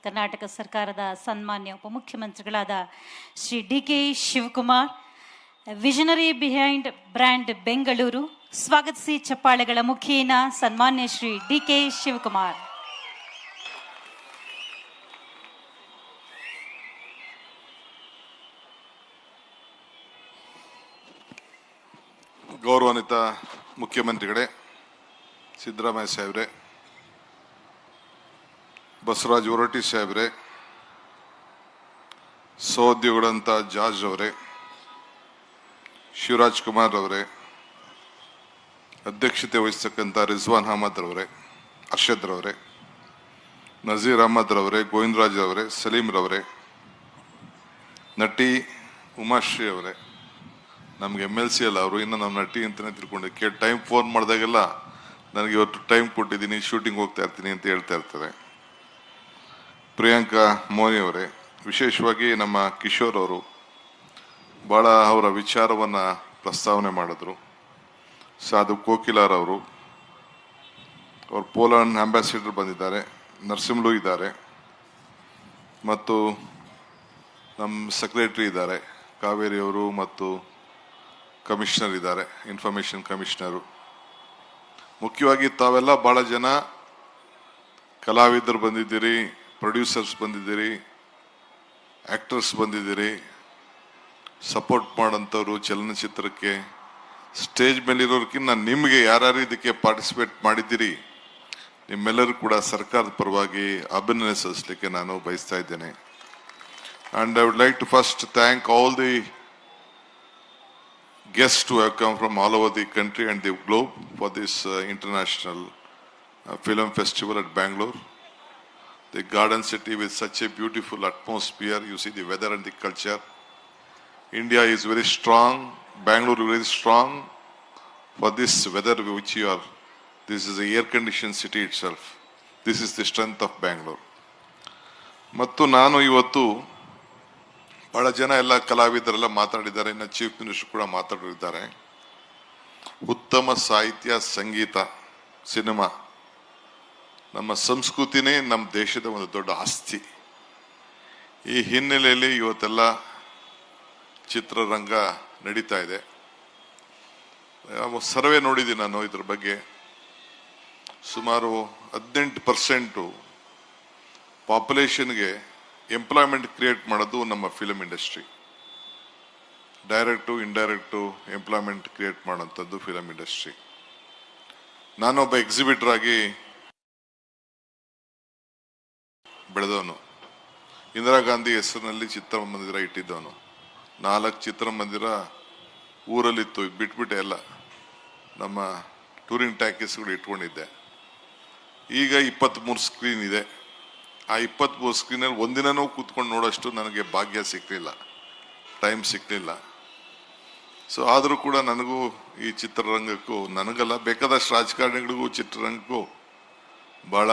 ಕರ್ನಾಟಕ ಸರ್ಕಾರದ ಸನ್ಮಾನ್ಯ ಉಪಮುಖ್ಯಮಂತ್ರಿಗಳಾದ Shri D K. Shivakumar, visionary behind brand Bengaluru, ಸ್ವಾಗತಿಸಿ ಚಪ್ಪಾಳೆಗಳ ಮುಖೇನ ಸನ್ಮಾನ್ಯ ಶ್ರೀ ಡಿ.ಕೆ. ಶಿವಕುಮಾರ್. ಗೌರವಾನ್ವಿತ ಮುಖ್ಯಮಂತ್ರಿಗಳೇ, ಸಿದ್ದರಾಮಯ್ಯ ಸಾಹೇಬ್ರೆ, ಬಸವರಾಜ ಹೊರಟ್ಟಿ ಸಾಹೇಬ್ರೆ, ಸಹೋದ್ಯೋಗಿಗಳಂತ ಜಾರ್ಜ್ ಅವರೇ, ಶಿವರಾಜ್ ಕುಮಾರ್ ಅವರೇ, ಅಧ್ಯಕ್ಷತೆ ವಹಿಸ್ತಕ್ಕಂಥ ರಿಜ್ವಾನ್ ಅಹಮದ್ ರವರೇ, ಅರ್ಷದ್ ರವರೇ, ನಜೀರ್ ಅಹಮದ್ ರವರೇ, ಗೋವಿಂದರಾಜ್ ಅವರೇ, ಸಲೀಂ ರವರೇ, ನಟಿ ಉಮಾಶ್ರೀ ಅವರೇ, ನಮ್ಗೆ MLC ಅಲ್ಲ ಅವರು, ಇನ್ನು ನಮ್ಮ ನಟಿ ಅಂತಲೇ ತಿಳ್ಕೊಂಡು ಟೈಮ್ ಫೋನ್ ಮಾಡಿದಾಗೆಲ್ಲ ನನಗೆ ಇವತ್ತು ಟೈಮ್ ಕೊಟ್ಟಿದ್ದೀನಿ, ಶೂಟಿಂಗ್ ಹೋಗ್ತಾ ಇರ್ತೀನಿ ಅಂತ ಹೇಳ್ತಾ ಇರ್ತಾರೆ. ಪ್ರಿಯಾಂಕಾ ಮೋನಿ ಅವರೇ, ವಿಶೇಷವಾಗಿ ನಮ್ಮ ಕಿಶೋರ್ ಅವರು ಭಾಳ ಅವರ ವಿಚಾರವನ್ನು ಪ್ರಸ್ತಾವನೆ ಮಾಡಿದ್ರು. ಸಾಧು ಕೋಕಿಲಾರ್ ಅವರು, ಅವರು ಪೋಲೆಂಡ್ ಅಂಬಾಸಿಡರ್ ಬಂದಿದ್ದಾರೆ, ನರಸಿಂಹಲು ಇದ್ದಾರೆ, ಮತ್ತು ನಮ್ಮ ಸೆಕ್ರೆಟರಿ ಇದ್ದಾರೆ ಕಾವೇರಿ ಅವರು, ಮತ್ತು ಕಮಿಷನರ್ ಇದ್ದಾರೆ, ಇನ್ಫಾರ್ಮೇಷನ್ ಕಮಿಷನರು. ಮುಖ್ಯವಾಗಿ ತಾವೆಲ್ಲ ಭಾಳ ಜನ ಕಲಾವಿದರು ಬಂದಿದ್ದೀರಿ, ಪ್ರೊಡ್ಯೂಸರ್ಸ್ ಬಂದಿದ್ದೀರಿ, ಆ್ಯಕ್ಟರ್ಸ್ ಬಂದಿದ್ದೀರಿ, ಸಪೋರ್ಟ್ ಮಾಡೋಂಥವ್ರು ಚಲನಚಿತ್ರಕ್ಕೆ. ಸ್ಟೇಜ್ ಮೇಲಿರೋರ್ಕಿಂತ ನಿಮಗೆ ಯಾರ್ಯಾರು ಇದಕ್ಕೆ ಪಾರ್ಟಿಸಿಪೇಟ್ ಮಾಡಿದ್ದೀರಿ ನಿಮ್ಮೆಲ್ಲರೂ ಕೂಡ ಸರ್ಕಾರದ ಪರವಾಗಿ ಅಭಿನಂದನೆ ಸಲ್ಲಿಸಲಿಕ್ಕೆ ನಾನು ಬಯಸ್ತಾ ಇದ್ದೇನೆ. And I would like to first thank all the guests who have come from all over the country and the globe for this international film festival at Bangalore. The garden city with such a beautiful atmosphere, you see the weather and the culture. India is very strong, Bangalore is very strong for this weather which you are. This is a air conditioned city itself. This is the strength of Bangalore. ಮತ್ತು ನಾನು ಇವತ್ತು ಬಹಳ ಜನ ಎಲ್ಲ ಕಲಾವಿದರೆಲ್ಲ ಮಾತಾಡಿದ್ದಾರೆ, ಇನ್ನು chief minister ಕೂಡ ಮಾತಾಡಿದ್ದಾರೆ. ಉತ್ತಮ ಸಾಹಿತ್ಯ, ಸಂಗೀತ, ಸಿನಿಮಾ, ನಮ್ಮ ಸಂಸ್ಕೃತಿನೇ ನಮ್ಮ ದೇಶದ ಒಂದು ದೊಡ್ಡ ಆಸ್ತಿ. ಈ ಹಿನ್ನೆಲೆಯಲ್ಲಿ ಇವತ್ತೆಲ್ಲ ಚಿತ್ರರಂಗ ನಡೀತಾ ಇದೆ. ಸರ್ವೆ ನೋಡಿದ್ದೀನಿ ನಾನು ಇದ್ರ ಬಗ್ಗೆ. ಸುಮಾರು 18% ಪಾಪ್ಯುಲೇಷನ್ಗೆ ಎಂಪ್ಲಾಯ್ಮೆಂಟ್ ಕ್ರಿಯೇಟ್ ಮಾಡೋದು ನಮ್ಮ film industry. Direct indirect employment create ಮಾಡೋಂಥದ್ದು ಫಿಲಮ್ ಇಂಡಸ್ಟ್ರಿ. ನಾನೊಬ್ಬ ಎಕ್ಸಿಬಿಟರ್ ಆಗಿ ಬೆಳೆದವನು. ಇಂದಿರಾ ಗಾಂಧಿ ಹೆಸರಿನಲ್ಲಿ ಚಿತ್ರಮಂದಿರ ಇಟ್ಟಿದ್ದವನು. 4 ಚಿತ್ರಮಂದಿರ ಊರಲ್ಲಿತ್ತು, ಬಿಟ್ಬಿಟ್ಟೆ ಎಲ್ಲ ನಮ್ಮ ಟೂರಿಂಗ್ ಟ್ಯಾಕೀಸ್ಗಳು ಇಟ್ಕೊಂಡಿದ್ದೆ. ಈಗ 23 ಸ್ಕ್ರೀನ್ ಇದೆ. ಆ 23 ಸ್ಕ್ರೀನಲ್ಲಿ ಒಂದಿನನೂ ಕೂತ್ಕೊಂಡು ನೋಡೋಷ್ಟು ನನಗೆ ಭಾಗ್ಯ ಸಿಕ್ಕಲಿಲ್ಲ, ಟೈಮ್ ಸಿಕ್ಕಲಿಲ್ಲ. ಸೊ ಆದರೂ ಕೂಡ ನನಗೂ ಈ ಚಿತ್ರರಂಗಕ್ಕೂ, ನನಗಲ್ಲ ಬೇಕಾದಷ್ಟು ರಾಜಕಾರಣಿಗಳಿಗೂ ಚಿತ್ರರಂಗಕ್ಕೂ ಭಾಳ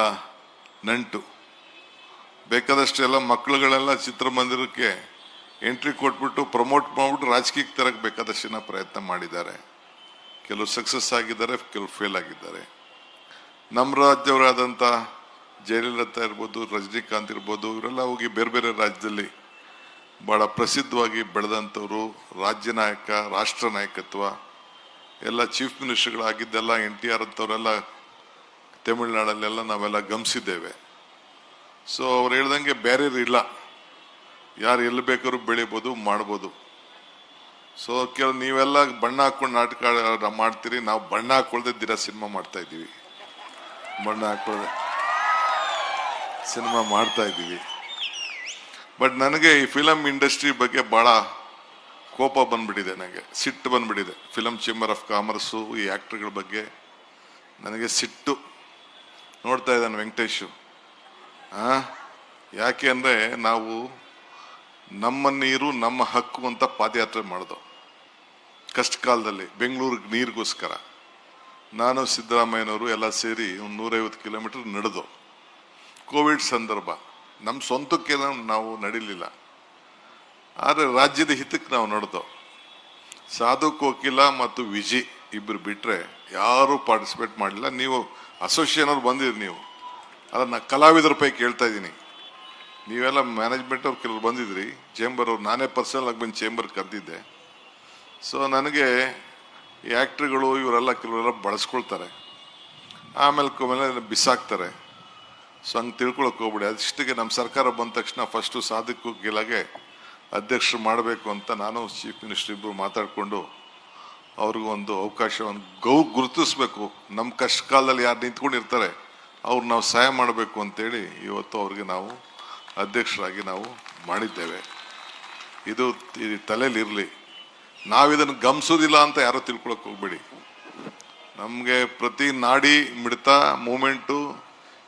ನಂಟು. ಬೇಕಾದಷ್ಟು ಎಲ್ಲ ಮಕ್ಕಳುಗಳೆಲ್ಲ ಚಿತ್ರಮಂದಿರಕ್ಕೆ ಎಂಟ್ರಿ ಕೊಟ್ಬಿಟ್ಟು ಪ್ರಮೋಟ್ ಮಾಡಿಬಿಟ್ಟು ರಾಜಕೀಯಕ್ಕೆ ತರಕ್ಕೆ ಬೇಕಾದಷ್ಟು ಜನ ಪ್ರಯತ್ನ ಮಾಡಿದ್ದಾರೆ. ಕೆಲವು ಸಕ್ಸಸ್ ಆಗಿದ್ದಾರೆ, ಕೆಲವು ಫೇಲ್ ಆಗಿದ್ದಾರೆ. ನಮ್ಮ ರಾಜ್ಯವರಾದಂಥ ಜಯಲಲಿತಾ ಇರ್ಬೋದು, ರಜನಿಕಾಂತ್ ಇರ್ಬೋದು, ಇವರೆಲ್ಲ ಹೋಗಿ ಬೇರೆ ಬೇರೆ ರಾಜ್ಯದಲ್ಲಿ ಭಾಳ ಪ್ರಸಿದ್ಧವಾಗಿ ಬೆಳೆದಂಥವ್ರು. ರಾಜ್ಯ ನಾಯಕ, ರಾಷ್ಟ್ರ ನಾಯಕತ್ವ ಎಲ್ಲ ಚೀಫ್ ಮಿನಿಸ್ಟರ್ಗಳಾಗಿದ್ದೆಲ್ಲ NTR ಅಂಥವರೆಲ್ಲ ತಮಿಳುನಾಡಲ್ಲೆಲ್ಲ ನಾವೆಲ್ಲ ಗಮನಿಸಿದ್ದೇವೆ. ಸೊ ಅವ್ರು ಹೇಳ್ದಂಗೆ ಬ್ಯಾರಿಯರ್ ಇಲ್ಲ, ಯಾರು ಎಲ್ಲಿ ಬೇಕಾದ್ರೂ ಬೆಳಿಬೋದು, ಮಾಡ್ಬೋದು. ಸೊ ಕೆಲವು ನೀವೆಲ್ಲ ಬಣ್ಣ ಹಾಕ್ಕೊಂಡು ನಾಟಕ ಮಾಡ್ತೀರಿ, ನಾವು ಬಣ್ಣ ಹಾಕೊಳ್ದೆ ದಿನ ಸಿನಿಮಾ ಮಾಡ್ತಾ ಇದ್ದೀವಿ, ಬಣ್ಣ ಹಾಕೊಳ್ಳದೆ ಸಿನಿಮಾ ಮಾಡ್ತಾ ಇದ್ದೀವಿ. ಬಟ್ ನನಗೆ ಈ ಫಿಲಮ್ ಇಂಡಸ್ಟ್ರಿ ಬಗ್ಗೆ ಭಾಳ ಕೋಪ ಬಂದ್ಬಿಟ್ಟಿದೆ, ನನಗೆ ಸಿಟ್ಟು ಬಂದ್ಬಿಟ್ಟಿದೆ. ಫಿಲಮ್ ಚೇಂಬರ್ ಆಫ್ ಕಾಮರ್ಸು, ಈ ಆ್ಯಕ್ಟ್ರ್ಗಳ ಬಗ್ಗೆ ನನಗೆ ಸಿಟ್ಟು. ನೋಡ್ತಾ ಇದ್ದಾನೆ ವೆಂಕಟೇಶು. ಯಾಕೆ ಅಂದರೆ ನಾವು ನಮ್ಮ ನೀರು ನಮ್ಮ ಹಕ್ಕು ಅಂತ ಪಾದಯಾತ್ರೆ ಮಾಡಿದೋ ಕಷ್ಟ ಕಾಲದಲ್ಲಿ ಬೆಂಗಳೂರಿಗೆ ನೀರಿಗೋಸ್ಕರ. ನಾನು ಸಿದ್ದರಾಮಯ್ಯನವರು ಎಲ್ಲ ಸೇರಿ ಒಂದು 150 ಕಿಲೋಮೀಟರ್ ನಡೆದು. ಕೋವಿಡ್ ಸಂದರ್ಭ, ನಮ್ಮ ಸ್ವಂತಕ್ಕೆ ನಾವು ನಡೀಲಿಲ್ಲ, ಆದರೆ ರಾಜ್ಯದ ಹಿತಕ್ಕೆ ನಾವು ನಡೆದೋ. ಸಾಧು ಕೋಕಿಲ ಮತ್ತು ವಿಜಿ ಇಬ್ಬರು ಬಿಟ್ಟರೆ ಯಾರೂ ಪಾರ್ಟಿಸಿಪೇಟ್ ಮಾಡಲಿಲ್ಲ. ನೀವು ಅಸೋಸಿಯೇಷನ್ ಅವ್ರು ಬಂದಿರಿ, ನೀವು ಅಲ್ಲ, ನಾನು ಕಲಾವಿದರ ಪೈಕಿ ಕೇಳ್ತಾ ಇದ್ದೀನಿ. ನೀವೆಲ್ಲ ಮ್ಯಾನೇಜ್ಮೆಂಟ್ ಅವ್ರು ಕೆಲವ್ರು ಬಂದಿದ್ರಿ, ಚೇಂಬರ್ ಅವ್ರು, ನಾನೇ ಪರ್ಸನಲ್ ಆಗಿ ಬಂದು ಚೇಂಬರ್ ಕರೆದಿದ್ದೆ. ಸೊ ನನಗೆ ಈ ಆ್ಯಕ್ಟ್ರುಗಳು ಇವರೆಲ್ಲ ಕೆಲವರೆಲ್ಲ ಬಳಸ್ಕೊಳ್ತಾರೆ, ಆಮೇಲೆ ಬಿಸಾಕ್ತಾರೆ. ಸೊ ಹಂಗೆ ತಿಳ್ಕೊಳಕ್ಕೆ ಹೋಗ್ಬಿಡಿ. ಅದಿಷ್ಟಿಗೆ ನಮ್ಮ ಸರ್ಕಾರ ಬಂದ ತಕ್ಷಣ ಫಸ್ಟು ಸಾಧಕು ಗೆಲಾಗೆ ಅಧ್ಯಕ್ಷರು ಮಾಡಬೇಕು ಅಂತ ನಾನು ಚೀಫ್ ಮಿನಿಸ್ಟರ್ ಇಬ್ಬರು ಮಾತಾಡಿಕೊಂಡು ಅವ್ರಿಗೂ ಒಂದು ಅವಕಾಶವನ್ನು ಗುರುತಿಸ್ಬೇಕು. ನಮ್ಮ ಕಷ್ಟ ಕಾಲದಲ್ಲಿ ಯಾರು ನಿಂತ್ಕೊಂಡಿರ್ತಾರೆ ಅವ್ರು ನಾವು ಸಹಾಯ ಮಾಡಬೇಕು ಅಂತೇಳಿ ಇವತ್ತು ಅವ್ರಿಗೆ ನಾವು ಅಧ್ಯಕ್ಷರಾಗಿ ನಾವು ಮಾಡಿದ್ದೇವೆ. ಇದು ತಲೆಯಲ್ಲಿರಲಿ. ನಾವಿದನ್ನು ಗಮನಿಸೋದಿಲ್ಲ ಅಂತ ಯಾರೋ ತಿಳ್ಕೊಳಕ್ಕೆ ಹೋಗ್ಬೇಡಿ. ನಮಗೆ ಪ್ರತಿ ನಾಡಿ ಮಿಡ್ತ ಮೂಮೆಂಟು,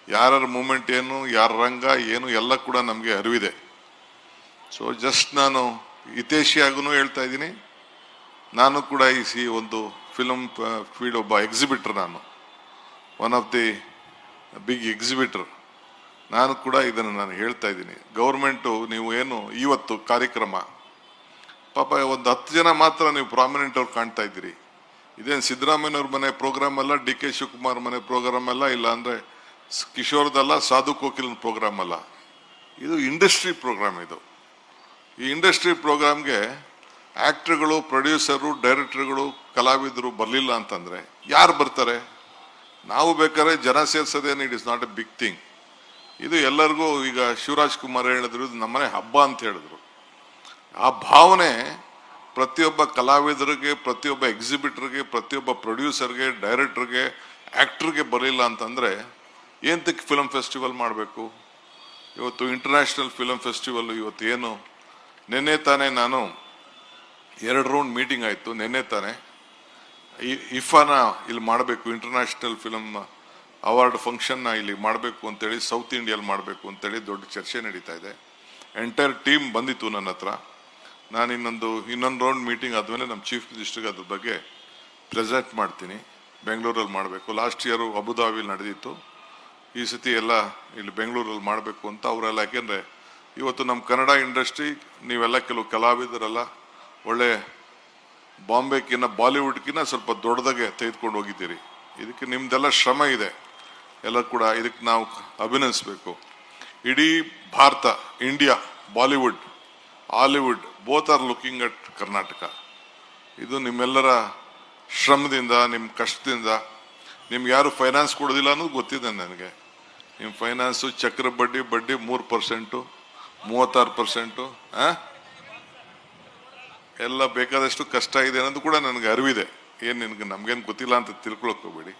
ಯಾರ ಮೂಮೆಂಟ್ ಏನು, ಯಾರ ರಂಗ ಏನು ಎಲ್ಲ ಕೂಡ ನಮಗೆ ಅರಿವಿದೆ. ಸೊ ಜಸ್ಟ್ ನಾನು ಹಿತೈಷಿಯಾಗೂ ಹೇಳ್ತಾ ಇದ್ದೀನಿ, ನಾನು ಕೂಡ ಈ ಒಂದು ಫಿಲಮ್ ಫೀಲ್ಡ್ ಒಬ್ಬ ಎಕ್ಸಿಬಿಟರ್, ನಾನು one of the big exhibitor. ನಾನು ಕೂಡ ಇದನ್ನು ನಾನು ಹೇಳ್ತಾ ಇದ್ದೀನಿ. ಗೌರ್ಮೆಂಟು ನೀವು ಏನು ಇವತ್ತು ಕಾರ್ಯಕ್ರಮ ಪಾಪ ಒಂದು 10 ಜನ ಮಾತ್ರ ನೀವು ಪ್ರಾಮಿನೆಂಟ್ ಅವ್ರು ಕಾಣ್ತಾ ಇದ್ದೀರಿ. ಇದೇನು ಸಿದ್ದರಾಮಯ್ಯವ್ರ ಮನೆ ಪ್ರೋಗ್ರಾಮ್ ಅಲ್ಲ, ಡಿ ಕೆ ಶಿವಕುಮಾರ್ ಮನೆ ಪ್ರೋಗ್ರಾಮ್ ಅಲ್ಲ, ಇಲ್ಲ ಅಂದರೆ ಕಿಶೋರ್ದಲ್ಲ, ಸಾಧು ಕೋಕಿಲನ್ ಪ್ರೋಗ್ರಾಮ್ ಅಲ್ಲ. ಇದು ಇಂಡಸ್ಟ್ರಿ ಪ್ರೋಗ್ರಾಮ್. ಇದು ಈ ಇಂಡಸ್ಟ್ರಿ ಪ್ರೋಗ್ರಾಮ್ಗೆ ಆ್ಯಕ್ಟ್ರುಗಳು, ಪ್ರೊಡ್ಯೂಸರು, ಡೈರೆಕ್ಟರ್ಗಳು, ಕಲಾವಿದರು ಬರಲಿಲ್ಲ ಅಂತಂದರೆ ಯಾರು ಬರ್ತಾರೆ? ನಾವು ಬೇಕಾದ್ರೆ ಜನ ಸೇರ್ಸೋದೇನು, it is not a big thing. ಇದು ಎಲ್ಲರಿಗೂ, ಈಗ ಶಿವರಾಜ್ ಕುಮಾರ್ ಹೇಳಿದ್ರು ಇದು ನಮ್ಮನೆ ಹಬ್ಬ ಅಂತ ಹೇಳಿದ್ರು. ಆ ಭಾವನೆ ಪ್ರತಿಯೊಬ್ಬ ಕಲಾವಿದರಿಗೆ, ಪ್ರತಿಯೊಬ್ಬ ಎಕ್ಸಿಬಿಟರ್ಗೆ, ಪ್ರತಿಯೊಬ್ಬ ಪ್ರೊಡ್ಯೂಸರ್ಗೆ, ಡೈರೆಕ್ಟರ್ಗೆ, ಆ್ಯಕ್ಟ್ರಿಗೆ ಬರಲಿಲ್ಲ ಅಂತಂದರೆ ಏನಕ್ಕೆ ಫಿಲಮ್ ಫೆಸ್ಟಿವಲ್ ಮಾಡಬೇಕು? ಇವತ್ತು ಇಂಟರ್ನ್ಯಾಷನಲ್ ಫಿಲಮ್ ಫೆಸ್ಟಿವಲ್ ಇವತ್ತು ಏನು, ನಿನ್ನೆ ತಾನೇ ನಾನು 2 ರೌಂಡ್ ಮೀಟಿಂಗ್ ಆಯಿತು. ನಿನ್ನೆ ತಾನೇ ಇಫಾನ ಇಲ್ಲಿ ಮಾಡಬೇಕು, ಇಂಟರ್ನ್ಯಾಷನಲ್ ಫಿಲಮ್ ಅವಾರ್ಡ್ ಫಂಕ್ಷನ್ನ ಇಲ್ಲಿ ಮಾಡಬೇಕು ಅಂತೇಳಿ, ಸೌತ್ ಇಂಡಿಯಲ್ಲಿ ಮಾಡಬೇಕು ಅಂತೇಳಿ ದೊಡ್ಡ ಚರ್ಚೆ ನಡೀತಾ ಇದೆ. ಎಂಟೈರ್ ಟೀಮ್ ಬಂದಿತ್ತು ನನ್ನ ಹತ್ರ. ನಾನು ಇನ್ನೊಂದು ರೌಂಡ್ ಮೀಟಿಂಗ್ ಆದಮೇಲೆ ನಮ್ಮ ಚೀಫ್ ಮಿನಿಸ್ಟರ್ಗೆ ಅದ್ರ ಬಗ್ಗೆ ಪ್ರೆಸೆಂಟ್ ಮಾಡ್ತೀನಿ. ಬೆಂಗಳೂರಲ್ಲಿ ಮಾಡಬೇಕು. ಲಾಸ್ಟ್ ಇಯರು ಅಬುದಾಬಿಲಿ ನಡೆದಿತ್ತು, ಈ ಸತಿ ಎಲ್ಲ ಇಲ್ಲಿ ಬೆಂಗಳೂರಲ್ಲಿ ಮಾಡಬೇಕು ಅಂತ ಅವರೆಲ್ಲ. ಯಾಕೆಂದರೆ ಇವತ್ತು ನಮ್ಮ ಕನ್ನಡ ಇಂಡಸ್ಟ್ರಿ ನೀವೆಲ್ಲ ಕೆಲವು ಕಲಾವಿದರೆಲ್ಲ ಒಳ್ಳೆ ಬಾಂಬೆಕಿನ್ನ, ಬಾಲಿವುಡ್ಕಿನ್ನ ಸ್ವಲ್ಪ ದೊಡ್ಡದಾಗೆ ತೆಗೆದುಕೊಂಡು ಹೋಗಿದ್ದೀರಿ. ಇದಕ್ಕೆ ನಿಮ್ದೆಲ್ಲ ಶ್ರಮ ಇದೆ, ಎಲ್ಲ ಕೂಡ ಇದಕ್ಕೆ ನಾವು ಅಭಿನಂದಿಸಬೇಕು. ಇಡೀ Bharat, India, Bollywood, Hollywood both are looking at Karnataka. ಇದು ನಿಮ್ಮೆಲ್ಲರ ಶ್ರಮದಿಂದ, ನಿಮ್ಮ ಕಷ್ಟದಿಂದ. ನಿಮ್ಗೆ ಯಾರು ಫೈನಾನ್ಸ್ ಕೊಡೋದಿಲ್ಲ ಅನ್ನೋದು ಗೊತ್ತಿದೆ ನನಗೆ. ನಿಮ್ಮ ಫೈನಾನ್ಸು ಚಕ್ರ ಬಡ್ಡಿ 3%, 36%, ಎಲ್ಲ ಬೇಕಾದಷ್ಟು ಕಷ್ಟ ಇದೆ ಅನ್ನೋದು ಕೂಡ ನನಗೆ ಅರಿವಿದೆ. ಏನು ನಮಗೇನು ಗೊತ್ತಿಲ್ಲ ಅಂತ ತಿಳ್ಕೊಳಕ್ಕೆ ಹೋಗ್ಬೇಡಿ.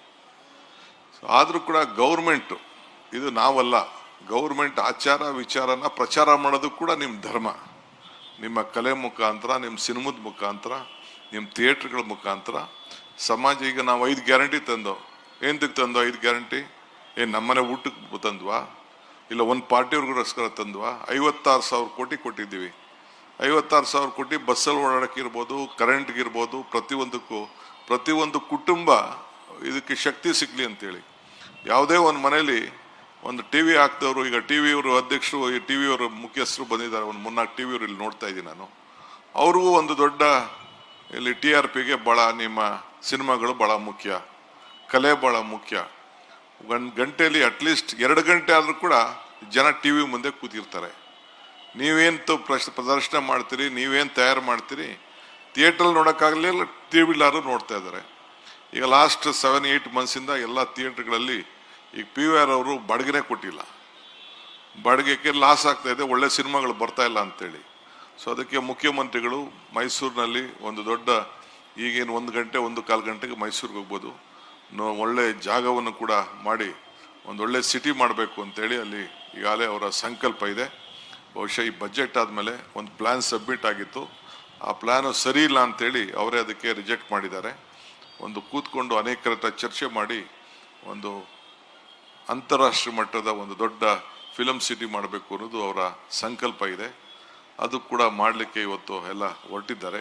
ಆದರೂ ಕೂಡ ಗೌರ್ಮೆಂಟು, ಇದು ನಾವಲ್ಲ, ಗೌರ್ಮೆಂಟ್ ಆಚಾರ ವಿಚಾರನ ಪ್ರಚಾರ ಮಾಡೋದು ಕೂಡ ನಿಮ್ಮ ಧರ್ಮ. ನಿಮ್ಮ ಕಲೆ ಮುಖಾಂತರ, ನಿಮ್ಮ ಸಿನಿಮಾದ ಮುಖಾಂತರ, ನಿಮ್ಮ ಥಿಯೇಟ್ರ್ಗಳ ಮುಖಾಂತರ ಸಮಾಜ. ಈಗ ನಾವು 5 ಗ್ಯಾರಂಟಿ ತಂದೋ, ಏನಕ್ಕೆ ತಂದೋ 5 ಗ್ಯಾರಂಟಿ? ನಮ್ಮನೆ ಊಟಕ್ಕೆ ತಂದ್ವಾ, ಇಲ್ಲ ಒಂದು ಪಾರ್ಟಿಯವ್ರಿಗೋಸ್ಕರ ತಂದ್ವಾ? 56,000 ಕೋಟಿ ಕೊಟ್ಟಿದ್ದೀವಿ. 56,000 ಕೋಟಿ ಬಸ್ಸಲ್ಲಿ ಓಡಾಡೋಕ್ಕಿರ್ಬೋದು, ಕರೆಂಟ್ಗಿರ್ಬೋದು, ಪ್ರತಿಯೊಂದು ಕುಟುಂಬ ಇದಕ್ಕೆ ಶಕ್ತಿ ಸಿಗಲಿ ಅಂತೇಳಿ. ಯಾವುದೇ ಒಂದು ಮನೇಲಿ ಒಂದು TV ಹಾಕ್ದವರು, ಈಗ TV ಅವರು ಅಧ್ಯಕ್ಷರು, ಈ TV ಅವರು ಮುಖ್ಯಸ್ಥರು ಬಂದಿದ್ದಾರೆ, ಒಂದು 3-4 TV ಅವರು ಇಲ್ಲಿ ನೋಡ್ತಾ ಇದ್ದೀನಿ ನಾನು. ಅವ್ರಿಗೂ ಒಂದು ದೊಡ್ಡ ಇಲ್ಲಿ TRPಗೆ ಭಾಳ ನಿಮ್ಮ ಸಿನಿಮಾಗಳು ಭಾಳ ಮುಖ್ಯ, ಕಲೆ ಭಾಳ ಮುಖ್ಯ. ಗಂಟೆಯಲ್ಲಿ ಅಟ್ಲೀಸ್ಟ್ 2 ಗಂಟೆ ಆದರೂ ಕೂಡ ಜನ TV ಮುಂದೆ ಕೂತಿರ್ತಾರೆ. ನೀವೇನು ಪ್ರದರ್ಶನ ಮಾಡ್ತೀರಿ, ನೀವೇನು ತಯಾರು ಮಾಡ್ತೀರಿ, ಥಿಯೇಟ್ರಲ್ಲಿ ನೋಡೋಕ್ಕಾಗಲಿಲ್ಲ, TV ನೋಡ್ತಾ ಇದ್ದಾರೆ. ಈಗ ಲಾಸ್ಟ್ 7-8 ಮಂತ್ಸಿಂದ ಎಲ್ಲ ಥಿಯೇಟ್ರ್ಗಳಲ್ಲಿ ಈಗ PVR ಅವರು ಬಾಡಿಗೆನೇ ಕೊಟ್ಟಿಲ್ಲ, ಬಾಡಿಗೆಗೆ ಲಾಸ್ ಆಗ್ತಾ ಇದೆ, ಒಳ್ಳೆ ಸಿನಿಮಾಗಳು ಬರ್ತಾ ಇಲ್ಲ ಅಂತೇಳಿ. ಸೊ ಅದಕ್ಕೆ ಮುಖ್ಯಮಂತ್ರಿಗಳು ಮೈಸೂರಿನಲ್ಲಿ ಒಂದು ದೊಡ್ಡ, ಈಗೇನು 1 ಗಂಟೆ 1-1/4 ಗಂಟೆಗೆ ಮೈಸೂರಿಗೆ ಹೋಗ್ಬೋದು, ಒಳ್ಳೆ ಜಾಗವನ್ನು ಕೂಡ ಮಾಡಿ ಒಂದೊಳ್ಳೆ ಸಿಟಿ ಮಾಡಬೇಕು ಅಂತೇಳಿ ಅಲ್ಲಿ ಈಗಾಗಲೇ ಅವರ ಸಂಕಲ್ಪ ಇದೆ. ಬಹುಶಃ ಈ ಬಜೆಟ್ ಆದಮೇಲೆ ಒಂದು ಪ್ಲ್ಯಾನ್ ಸಬ್ಮಿಟ್ ಆಗಿತ್ತು, ಆ ಪ್ಲ್ಯಾನು ಸರಿ ಇಲ್ಲ ಅಂತೇಳಿ ಅವರೇ ಅದಕ್ಕೆ ರಿಜೆಕ್ಟ್ ಮಾಡಿದ್ದಾರೆ. ಒಂದು ಕೂತ್ಕೊಂಡು ಅನೇಕರ ಹತ್ರ ಚರ್ಚೆ ಮಾಡಿ ಒಂದು ಅಂತಾರಾಷ್ಟ್ರೀಯ ಮಟ್ಟದ ಒಂದು ದೊಡ್ಡ ಫಿಲಮ್ ಸಿಟಿ ಮಾಡಬೇಕು ಅನ್ನೋದು ಅವರ ಸಂಕಲ್ಪ ಇದೆ. ಅದು ಕೂಡ ಮಾಡಲಿಕ್ಕೆ ಇವತ್ತು ಎಲ್ಲ ಹೊರಟಿದ್ದಾರೆ.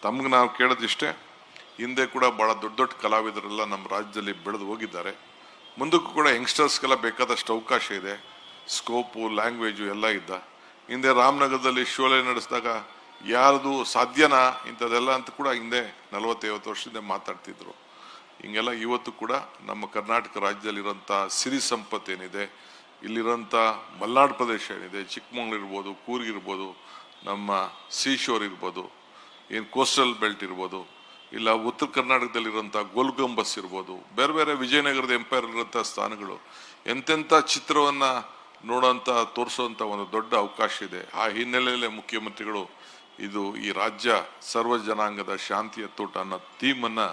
ತಮ್ಗೆ ನಾವು ಕೇಳೋದಿಷ್ಟೇ, ಹಿಂದೆ ಕೂಡ ಭಾಳ ದೊಡ್ಡ ಕಲಾವಿದರೆಲ್ಲ ನಮ್ಮ ರಾಜ್ಯದಲ್ಲಿ ಬೆಳೆದು ಹೋಗಿದ್ದಾರೆ. ಮುಂದಕ್ಕೂ ಕೂಡ ಯಂಗ್ಸ್ಟರ್ಸ್ಗೆಲ್ಲ ಬೇಕಾದಷ್ಟು ಅವಕಾಶ ಇದೆ, ಸ್ಕೋಪು, ಲ್ಯಾಂಗ್ವೇಜು ಎಲ್ಲ ಇದ್ದ. ಹಿಂದೆ ರಾಮನಗರದಲ್ಲಿ ಶೋಲೆ ನಡೆಸಿದಾಗ ಯಾರ್ದು ಸಾಧ್ಯನಾ ಇಂಥದ್ದೆಲ್ಲ ಅಂತ ಕೂಡ ಹಿಂದೆ 40-50 ವರ್ಷದಿಂದ ಮಾತಾಡ್ತಿದ್ರು. ಹಿಂಗೆಲ್ಲ ಇವತ್ತು ಕೂಡ ನಮ್ಮ ಕರ್ನಾಟಕ ರಾಜ್ಯದಲ್ಲಿರೋಂಥ ಸಿರಿ ಸಂಪತ್ತೇನಿದೆ, ಇಲ್ಲಿರೋಂಥ ಮಲೆನಾಡು ಪ್ರದೇಶ ಏನಿದೆ, ಚಿಕ್ಕಮಗಳೂರು ಇರ್ಬೋದು, ಕೂರ್ಗ್ ಇರ್ಬೋದು, ನಮ್ಮ ಸೀಶೋರ್ ಇರ್ಬೋದು, ಏನು ಕೋಸ್ಟಲ್ ಬೆಲ್ಟ್ ಇರ್ಬೋದು, ಇಲ್ಲ ಉತ್ತರ ಕರ್ನಾಟಕದಲ್ಲಿರುವಂಥ ಗೋಲ್ಗುಂಬಸ್ ಇರ್ಬೋದು, ಬೇರೆ ಬೇರೆ ವಿಜಯನಗರದ ಎಂಪೈರ್ ಇರುವಂಥ ಸ್ಥಾನಗಳು, ಎಂತೆಂಥ ಚಿತ್ರವನ್ನು ನೋಡೋಂಥ ತೋರಿಸೋಂಥ ಒಂದು ದೊಡ್ಡ ಅವಕಾಶ ಇದೆ. ಆ ಹಿನ್ನೆಲೆಯಲ್ಲೇ ಮುಖ್ಯಮಂತ್ರಿಗಳು ಈ ರಾಜ್ಯ ಸರ್ವ ಜನಾಂಗದ ಶಾಂತಿಯ ತೋಟ ಅನ್ನೋ ಥೀಮನ್ನು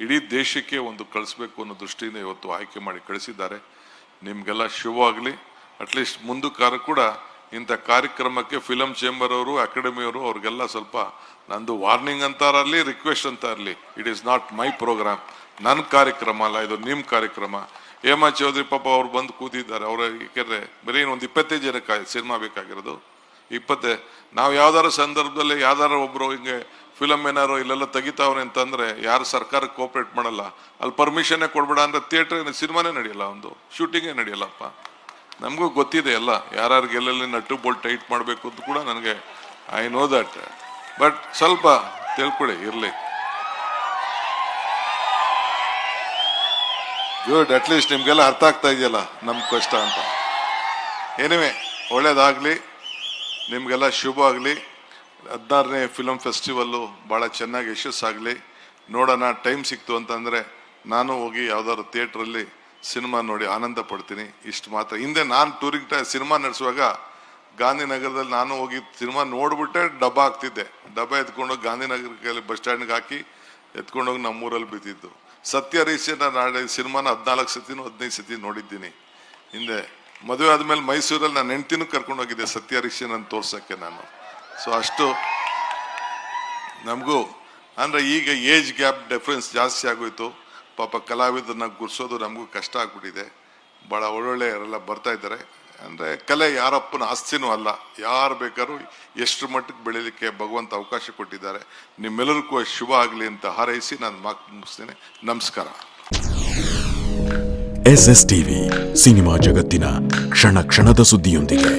ಇಡೀ ದೇಶಕ್ಕೆ ಒಂದು ಕಳಿಸ್ಬೇಕು ಅನ್ನೋ ದೃಷ್ಟಿಯಿಂದ ಇವತ್ತು ಆಯ್ಕೆ ಮಾಡಿ ಕಳಿಸಿದ್ದಾರೆ. ನಿಮಗೆಲ್ಲ ಶುಭವಾಗಲಿ. ಅಟ್ಲೀಸ್ಟ್ ಮುಂದಕ್ಕಾರ ಕೂಡ ಇಂಥ ಕಾರ್ಯಕ್ರಮಕ್ಕೆ ಫಿಲಂ ಚೇಂಬರ್ ಅವರು, ಅಕಾಡೆಮಿಯವರು, ಅವ್ರಿಗೆಲ್ಲ ಸ್ವಲ್ಪ ನಂದು ವಾರ್ನಿಂಗ್ ಅಂತಾರಲ್ಲಿ, ರಿಕ್ವೆಸ್ಟ್ ಅಂತ ಇರಲಿ. It is not my programme, ನನ್ನ ಕಾರ್ಯಕ್ರಮ ಅಲ್ಲ, ಇದು ನಿಮ್ಮ ಕಾರ್ಯಕ್ರಮ. ಹೇಮಾ ಚೌಧರಿ ಪಾಪ ಅವ್ರು ಬಂದು ಕೂತಿದ್ದಾರೆ. ಅವ್ರ ಯಾಕೆಂದ್ರೆ ಬರೀ ಒಂದು 25 ಜನಕ್ಕೆ ಸಿನಿಮಾ ಬೇಕಾಗಿರೋದು. ನಾವು ಯಾವ್ದಾರ ಸಂದರ್ಭದಲ್ಲಿ ಯಾವ್ದಾರ ಒಬ್ರು ಹಿಂಗೆ ಫಿಲಮ್ ಏನಾರು ಇಲ್ಲೆಲ್ಲ ತೆಗಿತಾವ್ರೆ ಅಂತಂದ್ರೆ ಯಾರು ಸರ್ಕಾರಕ್ಕೆ ಕೋಆಪರೇಟ್ ಮಾಡಲ್ಲ. ಅಲ್ಲಿ ಪರ್ಮಿಷನ್ನೇ ಕೊಡ್ಬೇಡ ಅಂದ್ರೆ ಥಿಯೇಟರ್ ಸಿನಿಮಾನೇ ನಡೆಯಲ್ಲ, ಒಂದು ಶೂಟಿಂಗೇ ನಡೆಯಲ್ಲಪ್ಪ. ನಮಗೂ ಗೊತ್ತಿದೆ ಎಲ್ಲ, ಯಾರ್ಯಾರಿಗೆ ಎಲ್ಲೆಲ್ಲಿ ನಟ್ಟು ಬೋಲ್ಟ್ ಟೈಟ್ ಮಾಡಬೇಕು ಅಂತ ಕೂಡ ನನಗೆ ಐ ನೋ ದಟ್. ಬಟ್ ಸ್ವಲ್ಪ ತಿಳ್ಕೊಳ್ಳಿ ಇರಲಿ. ಗುಡ್, ಅಟ್ಲೀಸ್ಟ್ ನಿಮ್ಗೆಲ್ಲ ಅರ್ಥ ಆಗ್ತಾ ಇದೆಯಲ್ಲ ನಮ್ಮ ಕಷ್ಟ ಅಂತ. ಏನಿವೆ, ಒಳ್ಳೇದಾಗಲಿ, ನಿಮಗೆಲ್ಲ ಶುಭ ಆಗಲಿ. 16ನೇ ಫಿಲಮ್ ಫೆಸ್ಟಿವಲ್ಲು ಭಾಳ ಚೆನ್ನಾಗಿ ಯಶಸ್ಸಾಗಲಿ. ನೋಡೋಣ, ಟೈಮ್ ಸಿಕ್ತು ಅಂತಂದರೆ ನಾನು ಹೋಗಿ ಯಾವ್ದಾದ್ರು ಥಿಯೇಟ್ರಲ್ಲಿ ಸಿನಿಮಾ ನೋಡಿ ಆನಂದ ಪಡ್ತೀನಿ. ಇಷ್ಟು ಮಾತ್ರ. ಹಿಂದೆ ನಾನು ಟೂರಿಂಗ್ ಸಿನಿಮಾ ನಡೆಸುವಾಗ ಗಾಂಧಿನಗರದಲ್ಲಿ ನಾನು ಹೋಗಿ ಸಿನಿಮಾ ನೋಡ್ಬಿಟ್ಟೆ ಡಬ್ಬ ಹಾಕ್ತಿದ್ದೆ. ಡಬ್ಬ ಎತ್ಕೊಂಡೋಗಿ ಗಾಂಧಿನಗರಕ್ಕೆ ಬಸ್ ಸ್ಟ್ಯಾಂಡ್ಗೆ ಹಾಕಿ ಎತ್ಕೊಂಡೋಗಿ ನಮ್ಮೂರಲ್ಲಿ ಬಿದ್ದಿದ್ದು. ಸತ್ಯ ಹರಿಶ್ಚಂದ್ರ ನಾಳೆ ಸಿನಿಮಾನ 14 ಸತಿನೂ 15 ಸತಿ ನೋಡಿದ್ದೀನಿ. ಹಿಂದೆ ಮದುವೆ ಆದಮೇಲೆ ಮೈಸೂರಲ್ಲಿ ನಾನು ಹೆಂಡ್ತಿನೂ ಕರ್ಕೊಂಡೋಗಿದ್ದೆ ಸತ್ಯ ಹರಿಶ್ಚಂದ್ರ ತೋರ್ಸೋಕ್ಕೆ ನಾನು. ಸೊ ಅಷ್ಟು ನಮಗೂ ಅಂದರೆ ಈಗ ಏಜ್ ಗ್ಯಾಪ್ ಡಿಫ್ರೆನ್ಸ್ ಜಾಸ್ತಿ ಆಗೋಯ್ತು. ಪಾಪ ಕಲಾವಿದರನ್ನ ಗುರ್ಸೋದು ನಮಗೂ ಕಷ್ಟ ಆಗ್ಬಿಟ್ಟಿದೆ. ಭಾಳ ಒಳ್ಳೊಳ್ಳೆಯವರೆಲ್ಲ ಬರ್ತಾ ಇದ್ದಾರೆ. ಅಂದರೆ ಕಲೆ ಯಾರಪ್ಪನ ಆಸ್ತಿನೂ ಅಲ್ಲ, ಯಾರು ಬೇಕಾದ್ರೂ ಎಷ್ಟು ಮಟ್ಟಕ್ಕೆ ಬೆಳೀಲಿಕ್ಕೆ ಭಗವಂತ ಅವಕಾಶ ಕೊಟ್ಟಿದ್ದಾರೆ. ನಿಮ್ಮೆಲ್ಲರಿಗೂ ಶುಭ ಆಗಲಿ ಅಂತ ಹಾರೈಸಿ ನಾನು ಮಾತು ಮುಗಿಸ್ತೇನೆ. ನಮಸ್ಕಾರ. SS ಟಿವಿ, ಸಿನಿಮಾ ಜಗತ್ತಿನ ಕ್ಷಣ ಕ್ಷಣದ ಸುದ್ದಿಯೊಂದಿಗೆ.